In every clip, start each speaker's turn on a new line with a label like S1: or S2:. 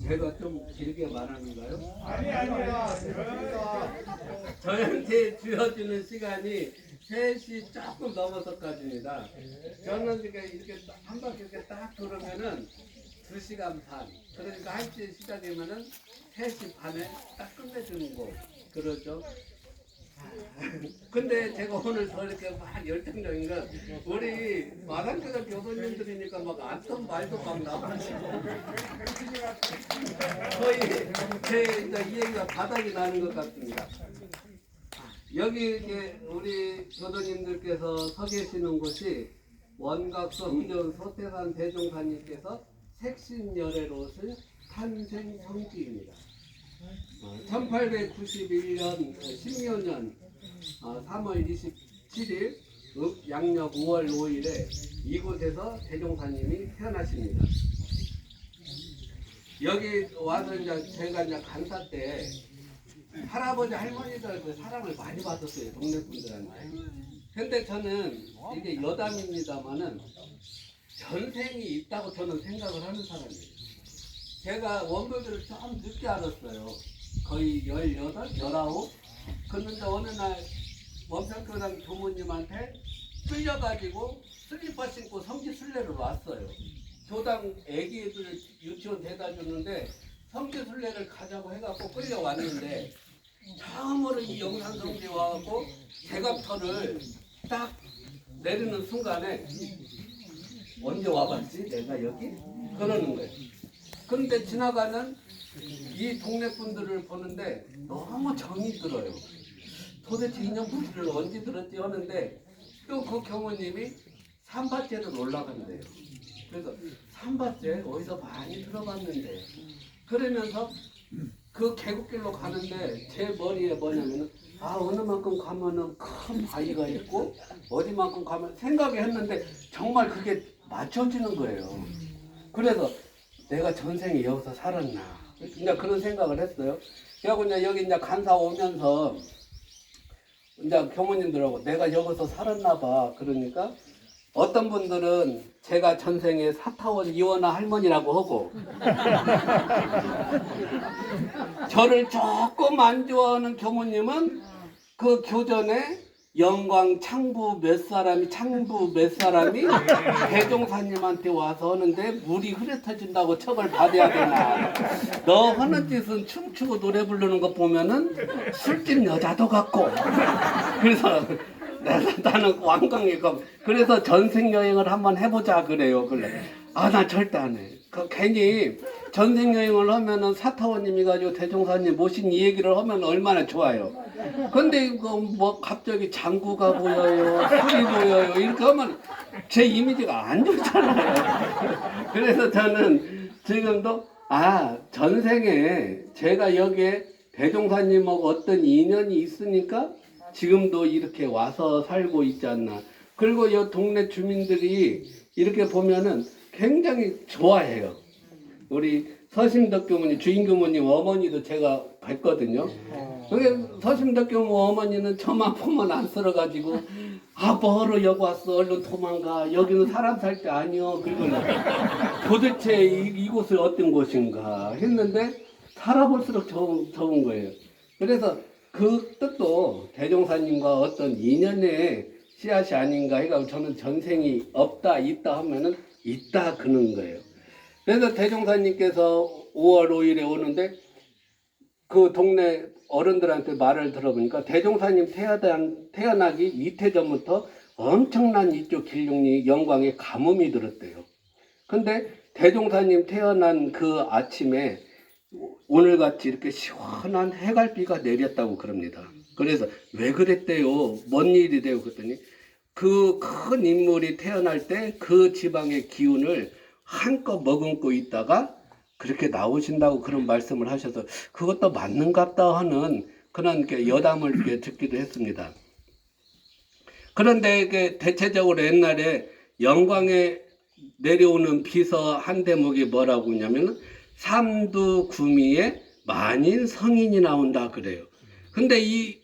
S1: 제가 좀 길게 말하는가요?
S2: 아니야.
S1: 저한테 주어지는 시간이 3시 조금 넘어서까지입니다. 저는 이렇게 한 바퀴 이렇게 딱 돌으면은 2시간 반. 그러니까 1시에 시작이면은 3시 반에 딱 끝내주는 거. 그러죠? 근데 제가 오늘 더 이렇게 막 열정적인 건 우리 마산교장 교도님들이니까 막 안던 말도 막 나오시고 거의 제 이해가 바닥이 나는 것 같습니다. 여기 이렇게 우리 교도님들께서 서 계시는 곳이 원각서 흥전 소태산 대종사님께서 색신열애롯을 탄생 성지입니다. 1891년 신묘년 3월 27일 양력 5월 5일에 이곳에서 대종사님이 태어나십니다. 여기 와서 이제 제가 이제 간사 때 할아버지 할머니들 그 사랑을 많이 받았어요, 동네 분들한테. 근데 저는 이게 여담입니다만은 전생이 있다고 저는 생각을 하는 사람이에요. 제가 원불들을 좀 늦게 알았어요. 거의 18, 19. 그런데 어느 날 원평교장 교무님한테 끌려가지고 슬리퍼 신고 성지순례를 왔어요. 교당 애기들 유치원 대다 줬는데 성지순례를 가자고 해갖고 끌려왔는데 처음으로 이 영산성지에 와갖고 대갑터를 딱 내리는 순간에 언제 와봤지? 내가 여기? 그러는 거예요. 그런데 지나가는 이 동네 분들을 보는데 너무 정이 들어요. 도대체 인연 무리를 언제 들었지 하는데 또 그 경호님이 삼바째를 올라간대요. 그래서 삼바째 어디서 많이 들어봤는데 그러면서 그 계곡길로 가는데 제 머리에 뭐냐면은 어느 만큼 가면은 큰 바위가 있고 어디만큼 가면 생각했는데 정말 그게 맞춰지는 거예요. 그래서 내가 전생에 여기서 살았나 이제 그런 생각을 했어요. 그리고 이제 여기 이제 간사 오면서 이제 교모님들하고 내가 여기서 살았나 봐. 그러니까 어떤 분들은 제가 전생에 사타원 이원아 할머니라고 하고 저를 조금 안 좋아하는 교모님은 그 교전에 영광 창부 몇 사람이 대종사님한테 와서 하는데 물이 흐릿해진다고 처벌 받아야 되나. 너 하는 짓은 춤추고 노래 부르는 거 보면은 술집 여자도 같고. 그래서 나는 완강이고 그래서 전생 여행을 한번 해보자 그래요. 그래. 나 절대 안 해. 괜히 전생 여행을 하면은 사타원님이 가지고 대종사님 모신 이 얘기를 하면 얼마나 좋아요. 근데 뭐 갑자기 장구가 보여요, 술이 보여요 이렇게 하면 제 이미지가 안 좋잖아요. 그래서 저는 지금도 전생에 제가 여기에 대종사님하고 어떤 인연이 있으니까 지금도 이렇게 와서 살고 있지 않나. 그리고 이 동네 주민들이 이렇게 보면은 굉장히 좋아해요. 우리 서심덕 교모님, 주인 교모님 어머니도 제가 뵀거든요. 그게 서심덕 교모 어머니는 저만 보면 안쓰러가지고 뭐하러 여기 왔어? 얼른 도망가. 여기는 사람 살 때 아니여. 그리고 도대체 이곳은 어떤 곳인가 했는데 살아볼수록 좋은 거예요. 그래서 그 뜻도 대종사님과 어떤 인연의 씨앗이 아닌가 해가지고 저는 전생이 없다 있다 하면은 있다 그는 거예요. 그래서 대종사님께서 5월 5일에 오는데 그 동네 어른들한테 말을 들어보니까 대종사님 태어나기 이틀 전부터 엄청난 이쪽 길흉리 영광에 가뭄이 들었대요. 근데 대종사님 태어난 그 아침에 오늘같이 이렇게 시원한 해갈비가 내렸다고 그럽니다. 그래서 왜 그랬대요? 뭔 일이래요? 그랬더니 그 큰 인물이 태어날 때 그 지방의 기운을 한껏 머금고 있다가 그렇게 나오신다고 그런 말씀을 하셔서 그것도 맞는갑다 하는 그런 여담을 이렇게 듣기도 했습니다. 그런데 이게 대체적으로 옛날에 영광에 내려오는 비서 한 대목이 뭐라고 하냐면 삼두구미에 만인 성인이 나온다 그래요. 근데 이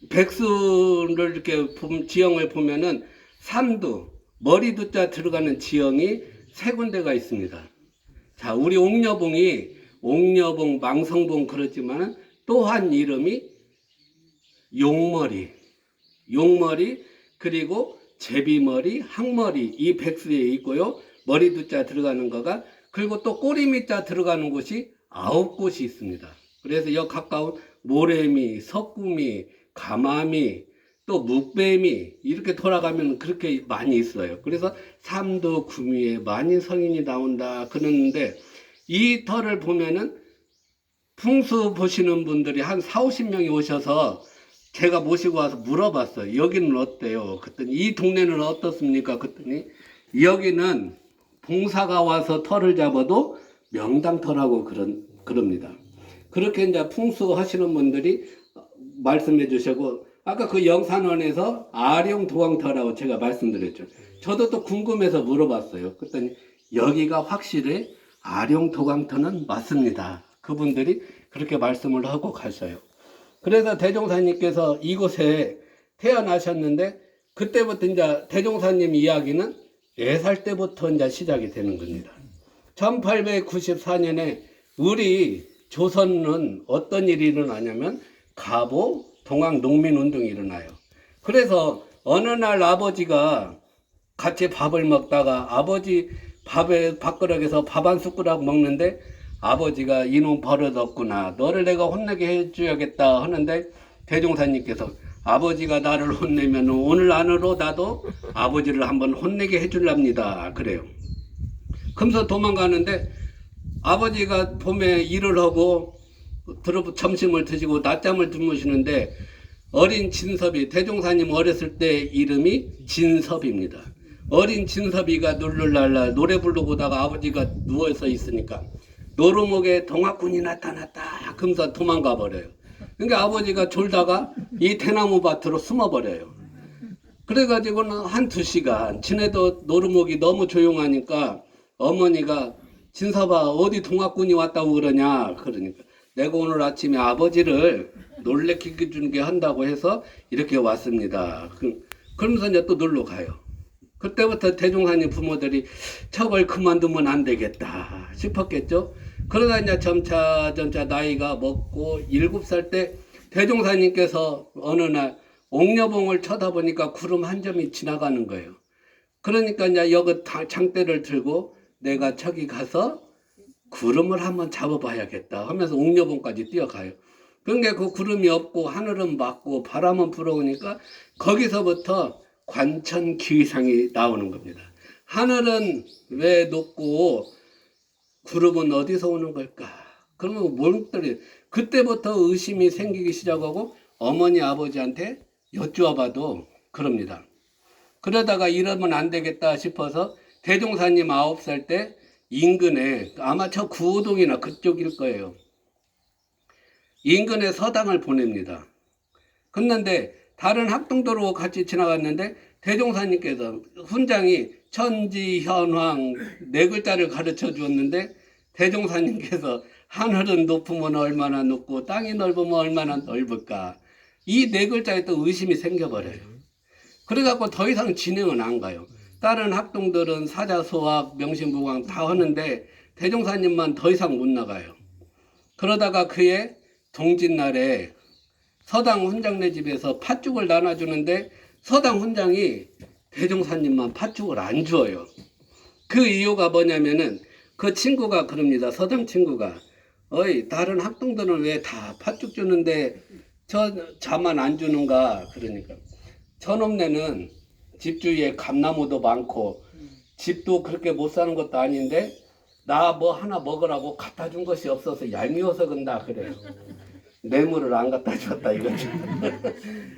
S1: 백수를 이렇게 지형을 보면은 삼두 머리두자 들어가는 지형이 세 군데가 있습니다. 자, 우리 옥녀봉이 옥녀봉, 망성봉 그렇지만 또 한 이름이 용머리, 그리고 제비머리, 항머리 이 백수에 있고요. 머리두자 들어가는 거가 그리고 또 꼬리밑자 들어가는 곳이 9곳이 있습니다. 그래서 여 가까운 모래미, 석구미, 가마미, 또 묵뱀이 이렇게 돌아가면 그렇게 많이 있어요. 그래서 삼도 구미에 많이 성인이 나온다 그러는데 이 터를 보면은 풍수 보시는 분들이 한 4, 50명이 오셔서 제가 모시고 와서 물어봤어요. 여기는 어때요? 그랬더니 이 동네는 어떻습니까? 그랬더니 여기는 봉사가 와서 터를 잡아도 명당터라고 그럽니다. 그렇게 이제 풍수 하시는 분들이 말씀해 주시고 아까 그 영산원에서 아룡도강터라고 제가 말씀드렸죠. 저도 또 궁금해서 물어봤어요. 그랬더니 여기가 확실히 아룡도강터는 맞습니다. 그분들이 그렇게 말씀을 하고 가셔요. 그래서 대종사님께서 이곳에 태어나셨는데 그때부터 이제 대종사님 이야기는 4살 때부터 이제 시작이 되는 겁니다. 1894년에 우리 조선은 어떤 일이 일어나냐면 가보 동학 농민운동이 일어나요. 그래서 어느 날 아버지가 같이 밥을 먹다가 아버지 밥그릇에서 밥 한 숟가락 먹는데 아버지가 이놈 버릇없구나 너를 내가 혼내게 해줘야겠다 하는데 대종사님께서 아버지가 나를 혼내면 오늘 안으로 나도 아버지를 한번 혼내게 해줄랍니다 그래요. 그러면서 도망가는데 아버지가 봄에 일을 하고 점심을 드시고 낮잠을 주무시는데 어린 진섭이 대종사님 어렸을 때 이름이 진섭입니다. 어린 진섭이가 룰룰랄라 노래 부르고 다가 아버지가 누워서 있으니까 노루목에 동학군이 나타났다 그러면서 도망가 버려요. 그러니까 아버지가 졸다가 이 대나무 밭으로 숨어 버려요. 그래가지고는 한 2시간 지내도 노루목이 너무 조용하니까 어머니가 진섭아 어디 동학군이 왔다고 그러냐 그러니까 내가 오늘 아침에 아버지를 놀래키게 주는 게 한다고 해서 이렇게 왔습니다. 그러면서 이제 또 놀러 가요. 그때부터 대종사님 부모들이 저걸 그만두면 안 되겠다 싶었겠죠. 그러다 이제 점차 나이가 먹고 7살 때 대종사님께서 어느 날 옥녀봉을 쳐다보니까 구름 한 점이 지나가는 거예요. 그러니까 이제 여기 장대를 들고 내가 저기 가서 구름을 한번 잡아봐야겠다 하면서 옥녀봉까지 뛰어가요. 그러니까 그 구름이 없고 하늘은 맑고 바람은 불어오니까 거기서부터 관천기상이 나오는 겁니다. 하늘은 왜 높고 구름은 어디서 오는 걸까? 그러면 몰들이 그때부터 의심이 생기기 시작하고 어머니 아버지한테 여쭈어봐도 그럽니다. 그러다가 이러면 안 되겠다 싶어서 대종사님 9살 때 인근에 아마 저 구호동이나 그쪽일 거예요. 인근에 서당을 보냅니다. 그런데 다른 학동도로 같이 지나갔는데 대종사님께서 훈장이 천지현황 4글자를 가르쳐 주었는데 대종사님께서 하늘은 높으면 얼마나 높고 땅이 넓으면 얼마나 넓을까 이 4글자에 또 의심이 생겨버려요. 그래갖고 더 이상 진행은 안 가요. 다른 학동들은 사자소학 명심부광 다 하는데 대종사님만 더 이상 못 나가요. 그러다가 그해 동짓날에 서당 훈장네 집에서 팥죽을 나눠주는데 서당 훈장이 대종사님만 팥죽을 안 주어요. 그 이유가 뭐냐면은 그 친구가 그럽니다. 서당 친구가 어이 다른 학동들은 왜 다 팥죽 주는데 자만 안 주는가 그러니까 저놈네는 집 주위에 감나무도 많고 집도 그렇게 못 사는 것도 아닌데 나 뭐 하나 먹으라고 갖다 준 것이 없어서 얄미워서 그런다 그래요. 뇌물을 안 갖다 줬다 이거죠.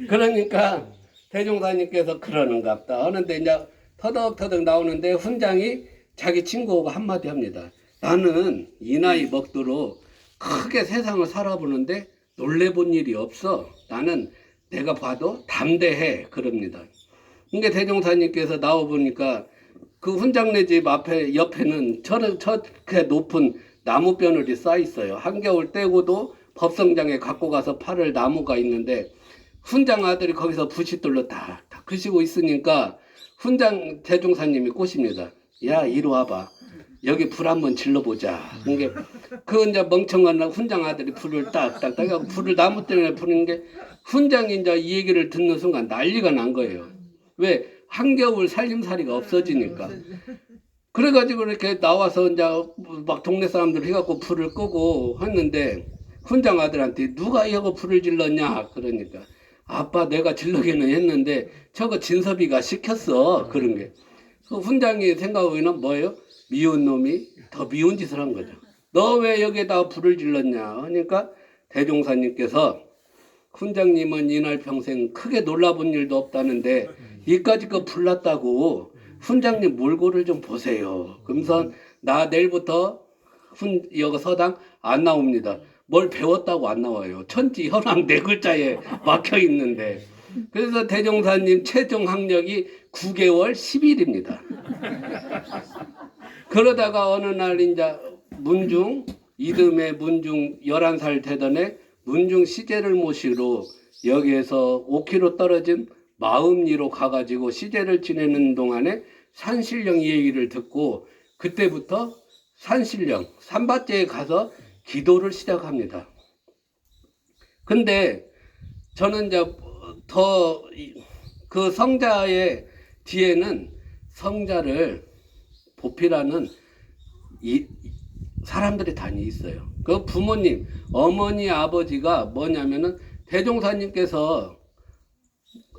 S1: 그러니까 대종사님께서 그러는갑다 하는데 이제 터덕터덕 나오는데 훈장이 자기 친구하고 한마디 합니다. 나는 이 나이 먹도록 크게 세상을 살아보는데 놀래본 일이 없어. 나는 내가 봐도 담대해 그럽니다. 근데 대종사님께서 나와보니까 그 훈장네 집 앞에 옆에는 저렇게 높은 나무 벼늘이 쌓여 있어요. 한겨울 떼고도 법성장에 갖고 가서 팔을 나무가 있는데 훈장 아들이 거기서 부싯돌로 다 그시고 있으니까 훈장 대종사님이 꼬십니다. 야 이리 와봐. 여기 불 한번 질러보자. 그러니까 그 이제 멍청한 훈장 아들이 불을 딱딱딱 하고 불을 나무 때문에 부는 게 훈장이 이제 이 얘기를 듣는 순간 난리가 난 거예요. 왜? 한겨울 살림살이가 없어지니까. 그래가지고 이렇게 나와서 이제 막 동네 사람들 해갖고 불을 끄고 했는데 훈장 아들한테 누가 이거 불을 질렀냐 그러니까 아빠 내가 질르기는 했는데 저거 진섭이가 시켰어 그런 게. 그 훈장이 생각하기에는 뭐예요? 미운 놈이 더 미운 짓을 한 거죠. 너 왜 여기에다 불을 질렀냐 하니까 대종사님께서 훈장님은 이날 평생 크게 놀라본 일도 없다는데 이까지 거 불났다고 훈장님 몰골을 좀 보세요. 그러면서 나 내일부터 여기 서당 안 나옵니다. 뭘 배웠다고 안 나와요. 천지 현황 네 글자에 막혀 있는데. 그래서 대종사님 최종 학력이 9개월 10일입니다. 그러다가 어느 날 이제 문중 이듬해 문중 11살 되던 해 문중 시제를 모시러 여기에서 5km 떨어진 마음리로 가가지고 시제를 지내는 동안에 산신령 얘기를 듣고 그때부터 산신령 삼바제에 가서 기도를 시작합니다. 근데 저는 이제 더 그 성자의 뒤에는 성자를 보필하는 이 사람들이 많이 있어요. 그 부모님, 어머니, 아버지가 뭐냐면은 대종사님께서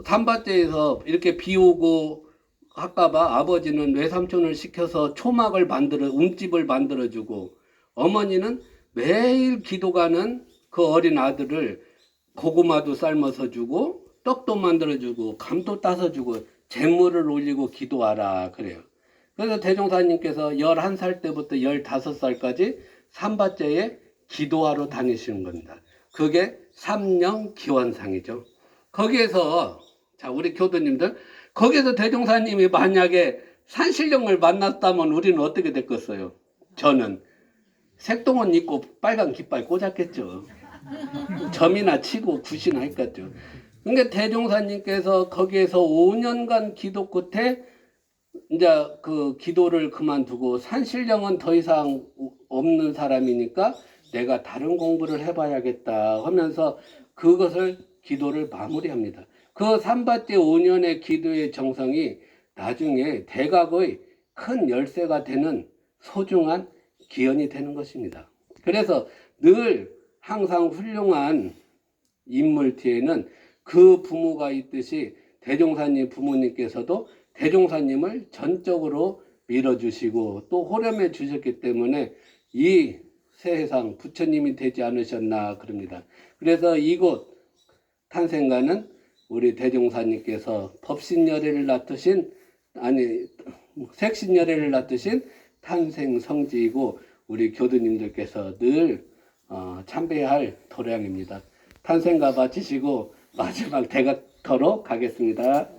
S1: 삼바제에서 이렇게 비 오고 할까봐 아버지는 외삼촌을 시켜서 초막을 만들어 움집을 만들어주고 어머니는 매일 기도 가는 그 어린 아들을 고구마도 삶아서 주고 떡도 만들어주고 감도 따서 주고 재물을 올리고 기도하라 그래요. 그래서 대종사님께서 11살 때부터 15살까지 삼바제에 기도하러 다니시는 겁니다. 그게 삼령기원상이죠. 거기에서 자 우리 교도님들 거기에서 대종사님이 만약에 산신령을 만났다면 우리는 어떻게 됐겠어요? 저는 색동원 입고 빨간 깃발 꽂았겠죠. 점이나 치고 굿이나 했겠죠. 그러니까 대종사님께서 거기에서 5년간 기도 끝에 이제 그 기도를 그만두고 산신령은 더 이상 없는 사람이니까 내가 다른 공부를 해봐야겠다 하면서 그것을 기도를 마무리합니다. 그 삼바제 5년의 기도의 정성이 나중에 대각의 큰 열쇠가 되는 소중한 기원이 되는 것입니다. 그래서 늘 항상 훌륭한 인물 뒤에는 그 부모가 있듯이 대종사님 부모님께서도 대종사님을 전적으로 밀어주시고 또 호렴해 주셨기 때문에 이 세상 부처님이 되지 않으셨나 그럽니다. 그래서 이곳 탄생가는 우리 대종사님께서 법신열애를 낳으신 색신열애를 낳으신 탄생성지이고 우리 교도님들께서 늘 참배할 도량입니다. 탄생가 마치시고 마지막 대각터로 가겠습니다.